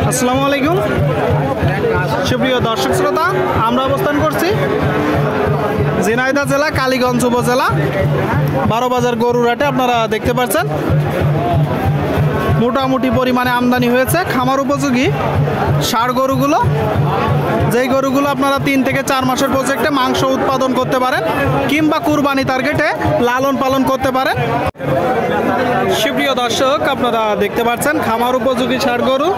আসসালামু আলাইকুম সুপ্রিয় দর্শক শ্রোতা, আমরা অবস্থান করছি ঝিনাইদহ জেলা কালীগঞ্জ উপজেলা 12 বাজার গরুর হাটে। আপনারা দেখতে পাচ্ছেন মোটামুটি পরিমাণে আমদানি হয়েছে খামার উপযোগী ষাঁড় গরুগুলো, যেই গরুগুলো আপনারা 3 থেকে 4 মাসের প্রজেক্টে মাংস উৎপাদন করতে পারেন কিংবা কুরবানি টার্গেটে লালন পালন করতে পারেন। সুপ্রিয় দর্শক, আপনারা দেখতে পাচ্ছেন খামার উপযোগী ষাঁড় গরু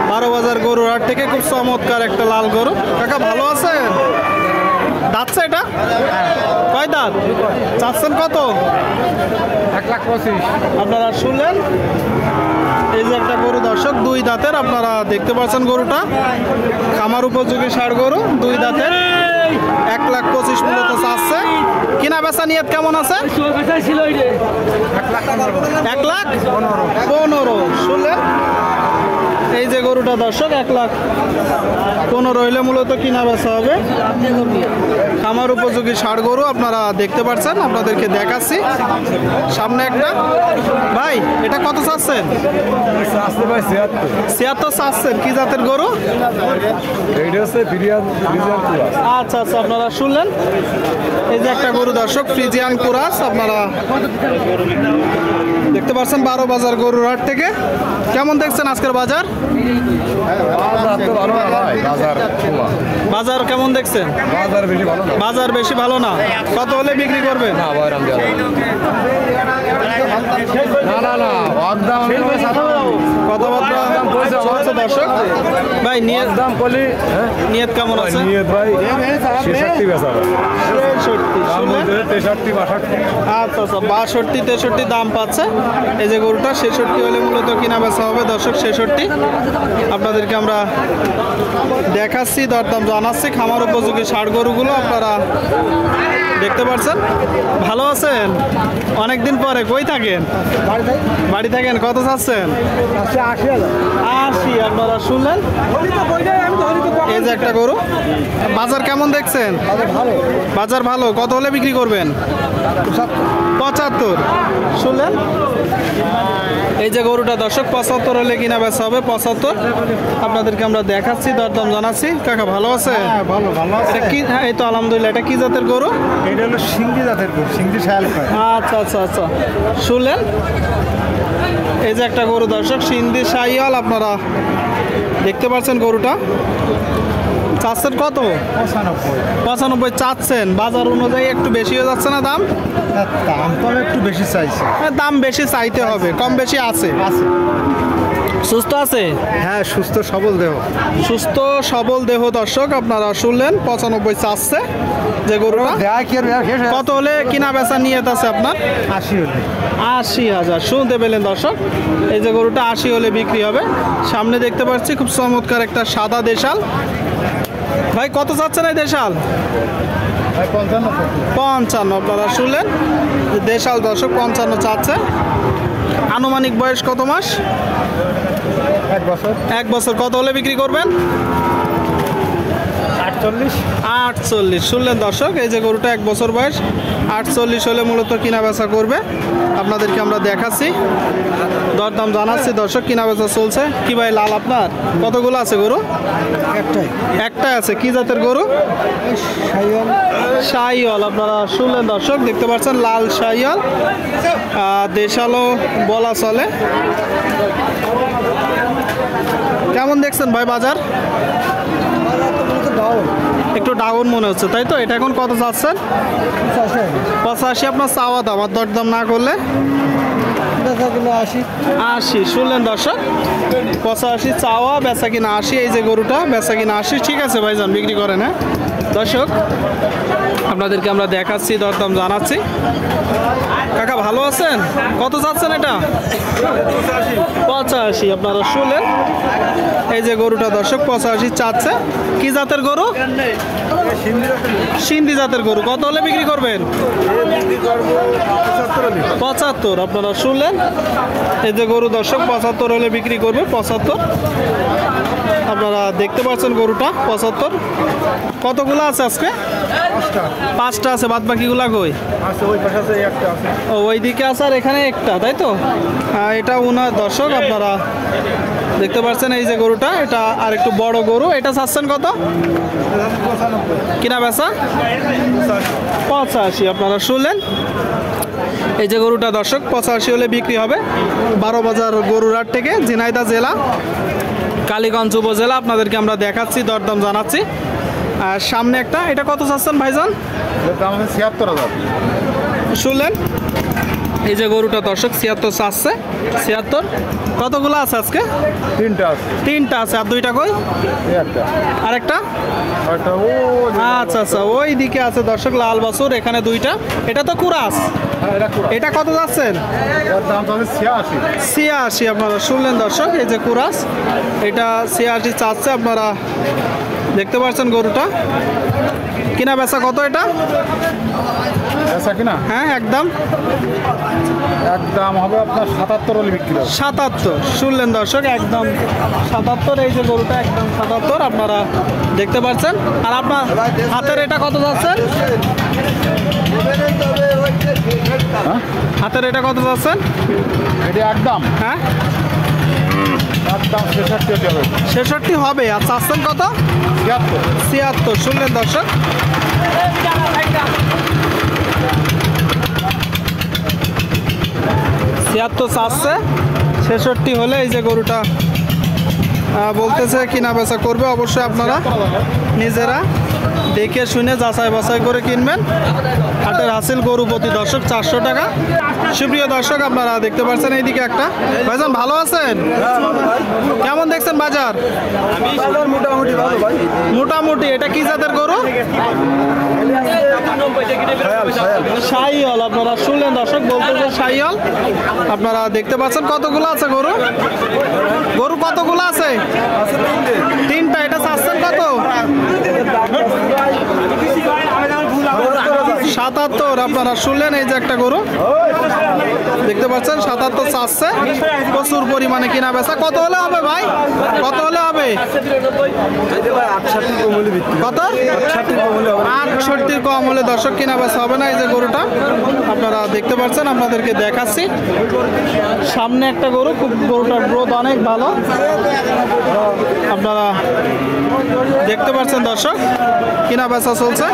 12 বাজার গরুর হাট থেকে খুব চমৎকার একটা লাল গরু। কাকা ভালো আছেন? দাঁতছে এটা কয় দাঁত? চাচ্ছেন কত? 1,25,000। আপনারা শুনলেন, এই যে একটা গরু দর্শক 2 দাঁতের, আপনারা দেখতে পাচ্ছেন গরুটা খামার উপযোগী ষাঁড় গরু 2 দাঁতের, 1,25,000 মূলত চাচ্ছে। কিনা বেচা নিয়ত কেমন আছে? 1,15,000 শুনলেন, এই যে গরুটা দর্শক 1,15,000 হইলে মূলত কিনা বেচা হবে। খামার উপযোগী ষাঁড় গরু আপনারা দেখতে পাচ্ছেন, আপনাদেরকে দেখাচ্ছি। সামনে একটা ভাই, এটা কত চাচ্ছেন? 76 চাচ্ছেন। কি জাতের গরু? আচ্ছা আচ্ছা, আপনারা শুনলেন, এই যে একটা গরু দর্শক ফ্রিজিয়ান কুরাস আপনারা দেখতে পাচ্ছেন 12 বাজার গরুর হাট থেকে। কেমন দেখছেন আজকের বাজার? বাজার কেমন দেখছেন? বাজার বেশি ভালো না। কত হলে বিক্রি করবেন? কথাবার্তা দর্শক ভাই, নিয়ত দাম বলি, নিয়ত কেমন আছে? আচ্ছা আচ্ছা, 62-63 দাম পাচ্ছে এই যে গরুটা। 66 হলে মূলত কিনা বেচা হবে দর্শক। 66 আপনাদেরকে আমরা দেখাচ্ছি, দরদাম জানাচ্ছি। খামার উপযোগী ষাঁড় গরুগুলো আপনারা দেখতে পাচ্ছেন। ভালো আছেন? অনেকদিন পরে কই থাকেন? বাড়ি থাকেন। কত চাচ্ছেন? 80। আপনারা শুনলেন, এই যে একটা গরু। বাজার কেমন দেখছেন? বাজার ভালো। কত হলে বিক্রি করবেন? 75 শুনলেন, এই যে গরুটা দর্শক 75 হলে কিনা বেচা হবে। 75 আপনাদেরকে আমরা দেখাচ্ছি, দরদাম জানাচ্ছি। কাকা ভালো আছে? ভালো আছে। এটা কি? হ্যাঁ, এই তো আলহামদুলিল্লাহ। এটা কি জাতের গরু? এটা হলো সিন্ধি জাতের গরু, সিন্ধি শায়াল। আচ্ছা আচ্ছা আচ্ছা, শুনলেন, এই যে একটা গরু দর্শক সিন্ধি শাহিওয়াল আপনারা দেখতে পাচ্ছেন। গরুটা চাচ্ছেন কত? 95 চাচ্ছেন। বাজার অনুযায়ী একটু বেশি হয়ে যাচ্ছে না দাম? দাম তো একটু বেশি চাইছে। দাম বেশি চাইতে হবে, কম বেশি আছে। সুস্থ আছে? হ্যাঁ, সুস্থ সবল দেহ। সুস্থ সবল দেহ দর্শক আপনারা শুনলেন, 95 চাচ্ছে যে গরুটা। কত হলে কিনা বেচা নিয়ত আছে আপনার? 80,000 শুনতে পেলেন দর্শক, এই যে গরুটা 80 হলে বিক্রি হবে। সামনে দেখতে পাচ্ছি খুব চমৎকার একটা সাদা দেশাল। ভাই কত চাচ্ছেন এই দেশাল? 55 আপনারা শুনলেন, দেশাল দর্শক 55 চাচ্ছে। আনুমানিক বয়স কত মাস? 1 বছর। কত হলে বিক্রি করবেন? 48 শুনলেন দর্শক, এই যে গরুটা 1 বছর বয়স, 48 হলে মূলত কিনা বেচা করবে। আপনাদেরকে আমরা দেখাচ্ছি, দরদাম জানাচ্ছি দর্শক। কিনা বেচা চলছে। কি ভাই লাল আপনার কতগুলো আছে গরু? একটাই আছে। কি জাতের গরু? শাহিওয়াল আপনারা শুনলেন দর্শক, দেখতে পাচ্ছেন লাল শাহিওয়াল, দেশালও বলা চলে। কেমন দেখছেন ভাই বাজার? একটু ডাউন মনে হচ্ছে, তাই তো? এটা এখন কত চাচ্ছেন? 85 আপনার চাওয়া দাম, আর দরদাম না করলে 80 শুনলেন দর্শক, 85 চাওয়া, বেচা কিনা 80। এই যে গরুটা বেচা কিনা 80। ঠিক আছে ভাইজান, বিক্রি করেন। হ্যাঁ দর্শক, আপনাদেরকে আমরা দেখাচ্ছি, দরদাম জানাচ্ছি। কাকা ভালো আছেন? কত চাচ্ছেন এটা? 85 আপনারা শুনলেন, এই যে গরুটা দর্শক 85 চাচ্ছে। কি জাতের গরু? সিন্ধি জাতের গরু। কত হলে বিক্রি করবেন? 75 আপনারা শুনলেন, এই যে গরু দর্শক 75 হলে বিক্রি করবে। 75 আপনারা দেখতে পাচ্ছেন গরুটা 75। কতগুলো আছে আজকে? 5টা আছে, বাদ বাকিগুলা কই? আছে ওই পাশে আছে একটা আছে। ও ওইদিকে আছে আর এখানে একটা, তাই তো? এটা উনার দর্শক আপনারা দেখতে পাচ্ছেন এই যে গরুটা, এটা আর একটু বড় গরু। এটা চাচ্ছেন কত কিনা বেচা? 85। আপনারা শুনলেন এই যে গরুটা দর্শক 85 হলে বিক্রি হবে। 12 বাজার গরুর হাট থেকে, ঝিনাইদহ জেলা, কালীগঞ্জ উপজেলা। আপনাদেরকে আমরা দেখাচ্ছি, দরদাম জানাচ্ছি। আর সামনে একটা, এটা কত চাচ্ছেন ভাইজান? দাম আছে 76,000। শুনলেন এই যে গরুটা দর্শক 76 চাচ্ছে। 76 কতগুলো আছে আজকে? 3টা আছে। 3টা আছে, আর 2টা কই? এই একটা আরেকটা? আরেকটা ও আচ্ছা আচ্ছা, ওই দিকে আছে দর্শক, লাল বাছুর। এখানে 2টা। এটা তো কুরাস। হ্যাঁ এটা কুড়া। এটা কত যাচ্ছেন? এর দাম তো আছে 86। 86 আপনারা শুনলেন দর্শক, এই যে কুরাস, এটা 86 চাচ্ছে। আপনারা দেখতে পাচ্ছেন গরুটা। কিনা বেচা কত এটা? আচ্ছা কিনা হ্যাঁ একদম একদম হবে আপনার 77 হলে বিক্রি হবে। 77 শুনলেন দর্শক, একদম 77। এই যে গরুটা একদম 77 আপনারা দেখতে পাচ্ছেন। আর আপনার হাতের এটা কত যাচ্ছেন? হাতের এটা কত যাচ্ছেন? এটা একদম হ্যাঁ একদম 66 হবে। 66 হবে। আর চাচ্ছেন কত? 76 শুনলেন দর্শক। ছিয়াত্তর চাচ্ছে, 66 হলে এই যে গরুটা বলতেছে কিনা বেচা করবে। অবশ্যই আপনারা নিজেরা দেখে শুনে যাচাই বাছাই করে কিনবেন। হাটের হাসিল গরু প্রতি দর্শক 400 টাকা। সুপ্রিয় দর্শক আপনারা দেখতে পাচ্ছেন এইদিকে একটা। ভাইজান ভালো আছেন? কেমন দেখছেন বাজার? মোটামুটি ভালো ভাই। মোটামুটি। এটা কি জাতের গরু? শাহিওয়াল। আপনারা শুনলেন দর্শক, বলতেছে শাহিওয়াল। আপনারা দেখতে পাচ্ছেন কতগুলো আছে গরু? গরু কতগুলো আছে? 3টা। এটা চাচ্ছেন কত? 77। আপনারা শুনলেন এই যে একটা গরু দেখতে পাচ্ছেন, 77 চাচ্ছে। প্রচুর পরিমাণে কিনা বেচা। কত হলে হবে ভাই? কত হলে হবে? কত? 68 কম হলে দর্শক কিনা বেচা হবে না। এই যে গরুটা আপনারা দেখতে পাচ্ছেন, আপনাদেরকে দেখাচ্ছি। সামনে একটা গরু, খুব গরুটার গ্রোথ অনেক ভালো। আপনারা দেখতে পাচ্ছেন দর্শক, কিনা বেচা চলছে।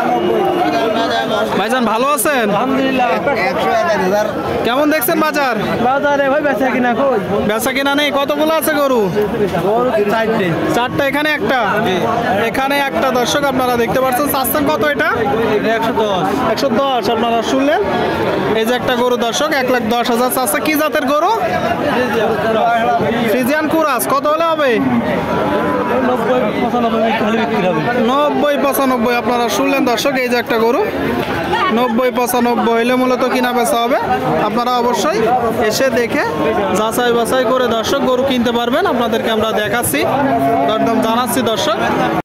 ভাইজান ভালো আছেন? আলহামদুলিল্লাহ। কেমন দেখছেন বাজার? বাজারে ভাই বেচা কিনা কই? বেচা কিনা নেই। কতগুলো আছে গরু? গরু 4টে। 4টা। এখানে একটা, এখানে একটা দর্শক আপনারা দেখতে পাচ্ছেন। চাচ্ছেন কত এটা? 110। 110 আপনারা শুনলেন। এই যে একটা গরু দর্শক 1,10,000 চাচ্ছে। কি জাতের গরু? ফ্রিজিয়ান কুরাস। কত হলে হবে? 90-95 বিক্রি হবে। 90-95 আপনারা শুনলেন দর্শক, এই যে একটা গরু 90-95 হইলে মূলত কিনা বেচা হবে। আপনারা অবশ্যই এসে দেখে যাচাই বাছাই করে দর্শক গরু কিনতে পারবেন। আপনাদেরকে আমরা দেখাচ্ছি, দরদাম জানাচ্ছি দর্শক।